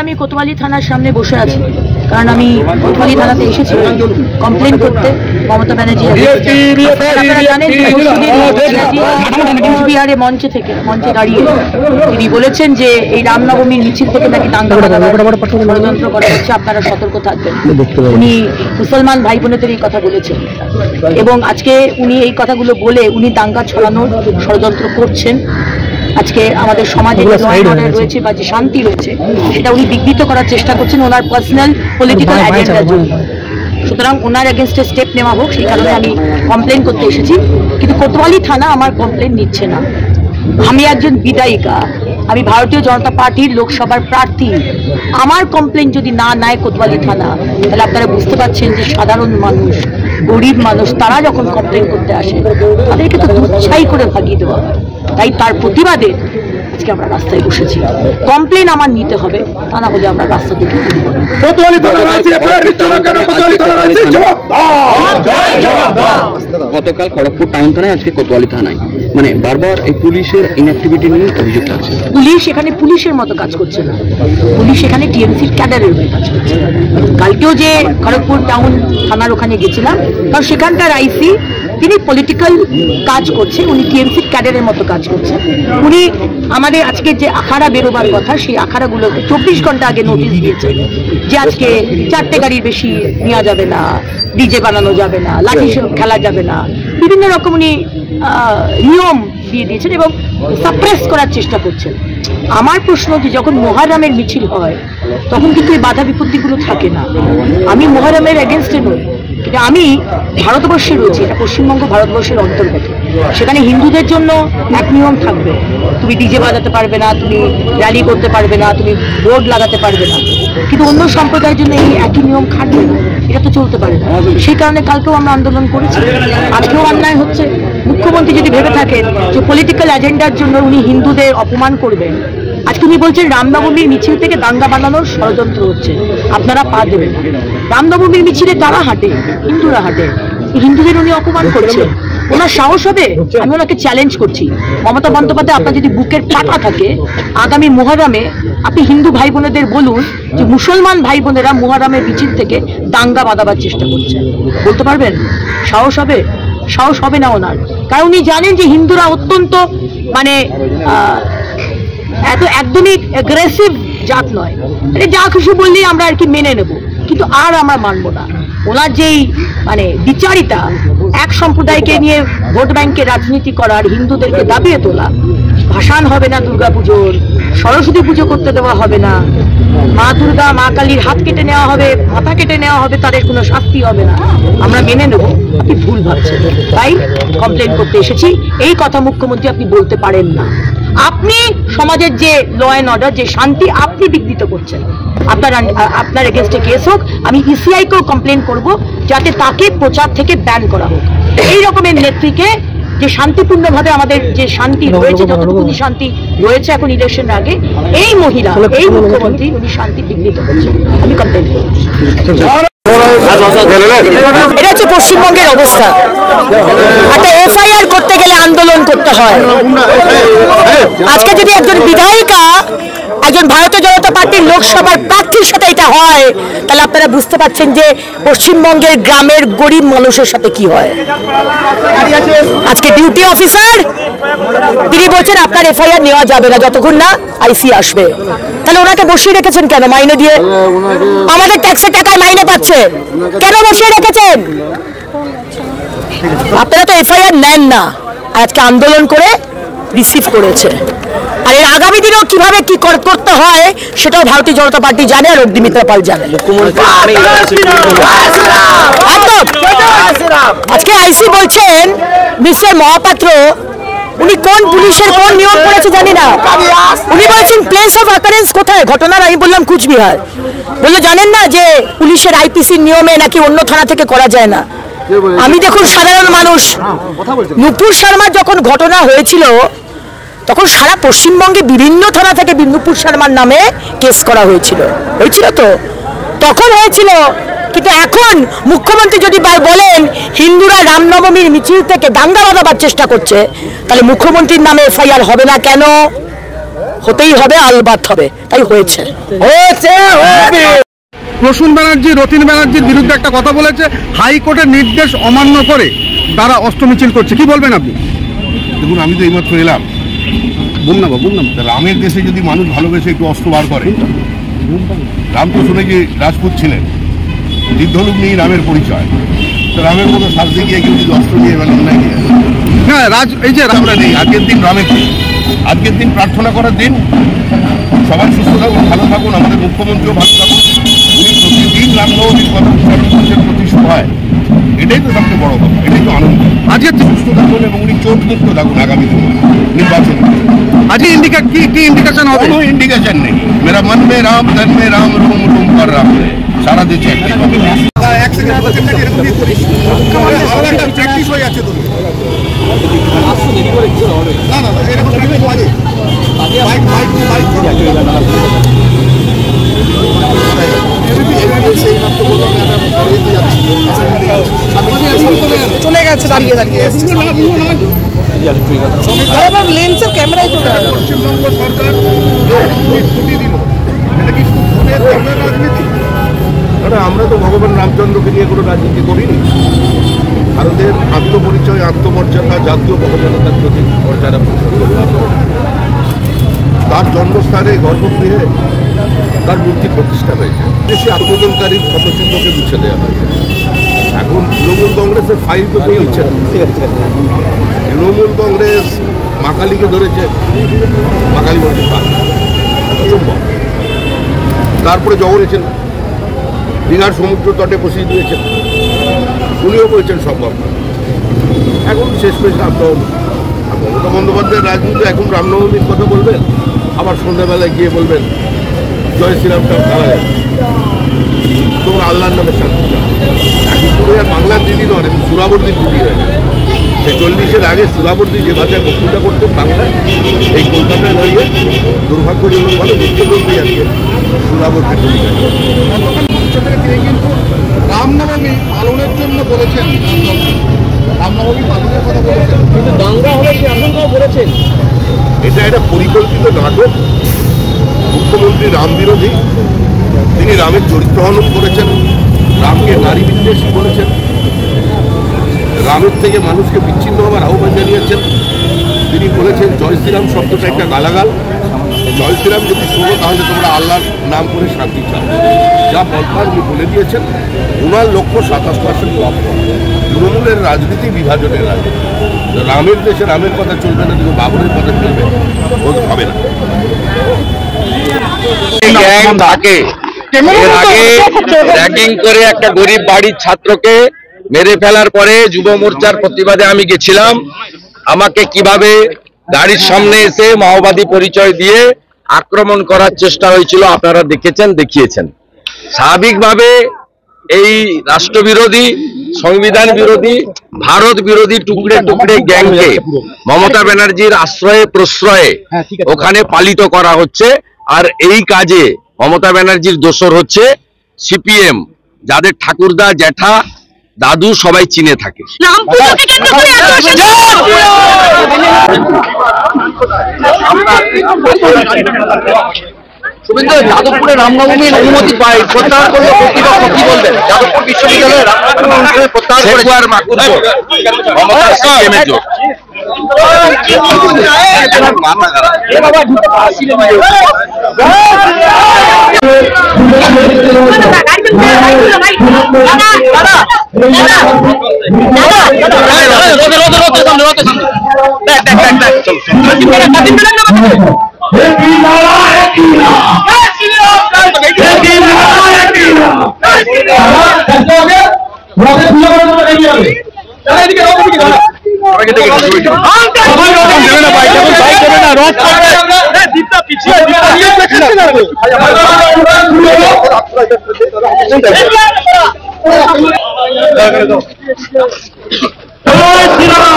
আমি কোতোয়ালি থানার সামনে বসে আছি, কারণ আমি কোতোয়ালি থানাতে এসেছি কমপ্লেন করতে মমতা ব্যানার্জি। আপনারা জানেন বিহারে মঞ্চে দাঁড়িয়ে তিনি বলেছেন যে এই রামনবমীর মিছিল থেকে নাকি দাঙ্গা ষড়যন্ত্র করা হচ্ছে, আপনারা সতর্ক থাকবেন। উনি মুসলমান ভাই বোনেদের এই কথা বলেছেন এবং আজকে উনি এই কথাগুলো বলে উনি দাঙ্গা ছড়ানোর ষড়যন্ত্র করছেন। আজকে আমাদের সমাজে যে রয়েছে বা যে শান্তি রয়েছে সেটা উনি বিঘ্নিত করার চেষ্টা করছেন ওনার পার্সোনাল পলিটিক্যাল এজেন্ডার জন্য। সুতরাং ওনার এগেনস্টে স্টেপ নেওয়া হোক, সেই কারণে আমি কমপ্লেন করতে এসেছি। কিন্তু কোতোয়ালি থানা আমার কমপ্লেন নিচ্ছে না। আমি একজন বিধায়িকা, আমি ভারতীয় জনতা পার্টির লোকসভার প্রার্থী। আমার কমপ্লেন যদি না নেয় কোতোয়ালি থানা, তাহলে আপনারা বুঝতে পারছেন যে সাধারণ মানুষ, গরিব মানুষ, তারা যখন কমপ্লেন করতে আসে তাদেরকে তো দুচ্ছাই করে ভাগিয়ে দেওয়া হয়। তাই তার প্রতিবাদে আজকে আমরা রাস্তায় বসেছি। কমপ্লেন আমার নিতে হবে, তা না হলে আমরা রাস্তা থেকে গতকাল খড়গপুর টাউন থানায়, আজকে কোতোয়ালি থানায় মানে বারবার এই পুলিশের ইনঅ্যাক্টিভিটি নিয়ে অভিযোগ আছে। পুলিশ এখানে পুলিশের মতো কাজ করছে না, পুলিশ এখানে টিএমসির ক্যাডারের হয়ে কাজ করছে। কালকেও যে খড়গপুর টাউন থানার ওখানে গেছিলাম, কারণ সেখানকার আইসি তিনি পলিটিক্যাল কাজ করছে, উনি টিএমসির ক্যাডারের মতো কাজ করছেন। উনি আমাদের আজকে যে আখাড়া বেরোবার কথা, সেই আখাড়াগুলো 24 ঘন্টা আগে নোটিশ দিয়েছে যে আজকে 4টে গাড়ির বেশি নেওয়া যাবে না, ডিজে বানানো যাবে না, লাঠি খেলা যাবে না, বিভিন্ন রকম উনি নিয়ম দিয়ে দিয়েছেন এবং সাপ্রেস করার চেষ্টা করছেন। আমার প্রশ্ন যে যখন মুহররমের মিছিল হয় তখন কিন্তু এই বাধা বিপত্তিগুলো থাকে না। আমি মুহররমের এগেনস্টে নই, কিন্তু আমি ভারতবর্ষে রয়েছি, এটা পশ্চিমবঙ্গ ভারতবর্ষের অন্তর্গত। সেখানে হিন্দুদের জন্য এক নিয়ম থাকবে, তুমি ডিজে বাজাতে পারবে না, তুমি র্যালি করতে পারবে না, তুমি বোর্ড লাগাতে পারবে না। কিন্তু অন্য সম্প্রদায়ের জন্য এই একই নিয়ম খাটবে না, এটা তো চলতে পারে না। সেই কারণে কালকেও আমরা আন্দোলন করেছি, আজকেও অন্যায় হচ্ছে। মুখ্যমন্ত্রী যদি ভেবে থাকেন যে পলিটিক্যাল এজেন্ডার জন্য উনি হিন্দুদের অপমান করবেন, আজকে উনি বলছেন রামনবমীর মিছিল থেকে দাঙ্গা বানানোর ষড়যন্ত্র হচ্ছে, আপনারা পা দেবেন না। রামনবমীর মিছিলে তারা হাঁটে, হিন্দুরা হাঁটে, হিন্দুদের উনি অপমান করছেন। ওনার সাহস হবে? আমি ওনাকে চ্যালেঞ্জ করছি, মমতা বন্দ্যোপাধ্যায়, আপনার যদি বুকের পাটা থাকে, আগামী মুহররমে আপনি হিন্দু ভাই বোনেদের বলুন যে মুসলমান ভাই বোনেরা মুহররমের মিছিল থেকে দাঙ্গা বাঁধাবার চেষ্টা করছে। বলতে পারবেন? সাহস হবে? সাহস হবে না ওনার, কারণ উনি জানেন যে হিন্দুরা অত্যন্ত মানে এত একদমই অ্যাগ্রেসিভ জাত নয়, এটা যা খুশি বললেই আমরা আর কি মেনে নেব, কিন্তু আর আমরা মানবো না। ওনার যেই মানে বিচারিতা, এক সম্প্রদায়কে নিয়ে ভোট ব্যাংকে রাজনীতি করার, হিন্দুদেরকে দাবিয়ে তোলা, ভাসান হবে না দুর্গা পুজোর, সরস্বতী পুজো করতে দেওয়া হবে না, মা দুর্গা মা কালীর হাত কেটে নেওয়া হবে, মাথা কেটে নেওয়া হবে, তাদের কোনো শাস্তি হবে না, আমরা মেনে নেব। আপনি ভুল ভাবছেন, তাই কমপ্লেন করতে এসেছি। এই কথা মুখ্যমন্ত্রী আপনি বলতে পারেন না। আপনি সমাজের যে ল অ্যান্ড অর্ডার, যে শান্তি, আপনি বিঘ্নিত করছেন। আপনার এগেনস্টে কেস হোক, আমি ইসিআইকেও কমপ্লেন করব যাতে তাকে প্রচার থেকে ব্যান করা হোক। এই রকমের নেত্রীকে, যে শান্তিপূর্ণভাবে আমাদের যে শান্তি রয়েছে, যতটুকুনি শান্তি রয়েছে এখন ইলেকশন আগে, এই মহিলা, এই মুখ্যমন্ত্রী, উনি শান্তি বিঘ্নিত করছেন। আমি কমপ্লেন করব। এটা হচ্ছে পশ্চিমবঙ্গের অবস্থা। একটা এফআইআর করতে গেলে আন্দোলন করতে হয়। আজকে যদি একজন বিধায়িকা, একজন ভারতীয় জনতা পার্টির লোকসভার প্রার্থীর সাথে এটা হয়, তাহলে আপনারা বুঝতে পারছেন যে পশ্চিমবঙ্গের গ্রামের গরিব মানুষের সাথে কি হয়। আজকে ডিউটি অফিসার তিনি বলছেন আপনার এফআইআর নেওয়া যাবে না যতক্ষণ না আইসি আসবে। তাহলে ওনাকে বসিয়ে রেখেছেন কেন? মাইনে দিয়ে, আমাদের ট্যাক্সের টাকায় মাইনে পাচ্ছে, কেন বসিয়ে রেখেছেন? আপনারা তো এফআইআর নেন না, আজকে আন্দোলন করে রিসিভ করেছে। আর এর আগামী দিনেও কিভাবে কি করতে হয় সেটাও ভারতীয় জনতা পার্টি জানে, আর অগ্নিমিত্রা পাল জানে। আজকে আইসি বলছেন মিস্টার মহাপাত্র, উনি কোন পুলিশের কোন নিয়ম করেছে জানি না, উনি বলছেন প্লেস অফ অ্যাকারেন্স কোথায় ঘটনার। আমি বললাম কুচবিহার। বললো জানেন না যে পুলিশের আইপিসির নিয়মে নাকি অন্য থানা থেকে করা যায় না। আমি দেখুন সাধারণ মানুষ, নুপুর শর্মার যখন ঘটনা হয়েছিল তখন সারা পশ্চিমবঙ্গে বিভিন্ন থানা থেকে নুপুর শর্মার নামে কেস করা হয়েছিল তো তখন হয়েছিল। কিন্তু এখন মুখ্যমন্ত্রী যদি বলেন হিন্দুরা রামনবমীর মিছিল থেকে দাঙ্গা বাঁধাবার চেষ্টা করছে, তাহলে মুখ্যমন্ত্রীর নামে এফআইআর হবে না কেন? হতেই হবে, আলবাত হবে, তাই হয়েছে। প্রসূন ব্যানার্জি রতিন ব্যানার্জির বিরুদ্ধে একটা কথা বলেছে, হাইকোর্টের নির্দেশ অমান্য করে তারা অস্ত্র মিছিল করছে, কি বলবেন আপনি? দেখুন, আমি তো এইমাত্র এলাম। রামের দেশে যদি মানুষ ভালোবেসে একটু অস্ত্র বার করে, রাম তো শুনেছি রাজপুত ছিলেন, যুদ্ধলোক নিয়ে রামের পরিচয়, তো রামের মতো সাজতে গিয়ে কেউ যদি অস্ত্র নিয়ে এবার অন্যায় নিয়ে হ্যাঁ, এই যে আমরা নেই। আজকের দিন রামের দিন, আজকের দিন প্রার্থনা করার দিন। সবাই সুস্থ থাকুন, ভালো থাকুন, আমাদের মুখ্যমন্ত্রীও ভালো থাকুন। উনি প্রতিদিন রামনবমীর কথা উচ্চারণ করছেন প্রতি সভায়, এটাই তো সবচেয়ে বড় কথা, এটাই তো আনন্দ। আজকে সুস্থ থাকুন এবং উনি চোট মুক্ত থাকুন আগামী দিনে নির্বাচন। আজকে কি ইন্ডিকেশন হবে? কোনো ইন্ডিকেশন নেই। মেরা মন মে রাম, তন মে রাম, রুম রুম কর রাম, সারা দেশে একটাই কথা। প্র্যাকটিস হয়ে যাচ্ছে তো চলে গেছে দাঁড়িয়ে দাঁড়িয়ে লেন্সের ক্যামেরায় চলে গেছে। পশ্চিমবঙ্গ সরকার ছুটি দিল, এটা কি রাজনীতি? আমরা তো ভগবান রামচন্দ্রকে নিয়ে কোনো রাজনীতি করিনি। ভারতের আত্মপরিচয়, আত্মমর্যাদা, জাতীয় মর্যাদার প্রতি মর্যাদা, তার জন্মস্থানে গর্ভগৃহে তার মূর্তি প্রতিষ্ঠা হয়েছে। দেশে আক্রমণকারীর ক্ষতচিহ্নকে মুছে দেওয়া হয়েছে। এখন তৃণমূল কংগ্রেসের ফাইল তো কেউ ইচ্ছে না। তৃণমূল কংগ্রেস মাকালিকে ধরেছে, মাকালি বলছে অসম্ভব। তারপরে জগড়েছেন, দীঘার সমুদ্র তটে বসিয়ে দিয়েছেন, উনিও বলছেন সম্ভব। এখন শেষ পেয়েছে রামনবমী। মমতা বন্দ্যোপাধ্যায়ের রাজনীতি এখন রামনবমীর কথা বলবেন, আবার সন্ধ্যাবেলায় গিয়ে বলবেন জয় শ্রীরামটা খেলা যায়, তোমরা আল্লাহর নামে শান্তি চাও। এখন পুরো আর বাংলার দিদি নয়, সুরাবর্দির দিদি হয়ে গেছে। সে 40-এর আগে সুরাবর্দি যে ভাষায় বক্তৃতা করতেন বাংলায়, এই কলকাতায় দাঁড়িয়ে দুর্ভাগ্যজনক ভাবে মুখ্যমন্ত্রী আজকে সুরাবর্দির দিদি হয়ে গেছে। কিন্তু রামনবমী পালনের জন্য বলেছেন, রামনবমী পালনের কথা বলেছেন, কিন্তু দাঙ্গা হবে কি আশঙ্কাও করেছেন। এটা একটা পরিকল্পিত নাটক। মুখ্যমন্ত্রী রাম বিরোধী, তিনি রামের চরিত্র হনন করেছেন, রামকে নারী বিদ্বেষী বলেছেন, রামের থেকে মানুষকে বিচ্ছিন্ন হওয়ার আহ্বান জানিয়েছেন। তিনি বলেছেন জয় শ্রীরাম শব্দটা একটা গালাগাল, জয় শ্রীরাম যদি শোনো তাহলে তোমরা আল্লাহর নাম করে শান্তি চাও। যা বলবার উনি বলে দিয়েছেন। ওনার লক্ষ্য 27% লাভ করা। তৃণমূলের রাজনীতি বিভাজনের রাজনীতি। রামের দেশে রামের কথা চলবে না, কিন্তু বাবরের কথা চলবে, হবে না। এর আগে র্যাগিং করে একটা গরিব বাড়ির ছাত্রকে মেরে ফেলার পরে যুব মোর্চার প্রতিবাদে আমি গেছিলাম। আমাকে কিভাবে গাড়ির সামনে এসে মাওবাদী পরিচয় দিয়ে আক্রমণ করার চেষ্টা হয়েছিল আপনারা দেখেছেন, দেখিয়েছেন। স্বাভাবিকভাবে এই রাষ্ট্রবিরোধী, সংবিধান বিরোধী, ভারত বিরোধী টুকরে টুকরে গ্যাংকে মমতা ব্যানার্জির আশ্রয়ে প্রশ্রয়ে ওখানে পালিত করা হচ্ছে। আর এই কাজে মমতা ব্যানার্জির দোসর হচ্ছে সিপিএম, যাদের ঠাকুরদা, জ্যাঠা, দাদু সবাই চিনে থাকে। যাদবপুরে রামনবমীর অনুমতি পায়, প্রত্যাহার করলে কর্তৃপক্ষ কি বলবেন? যাদবপুর বিশ্ববিদ্যালয়ে রামনবমীর অনুষ্ঠানে প্রত্যাহার করে মমতার সিপিএমের জোট। জয় শ্রীরাম।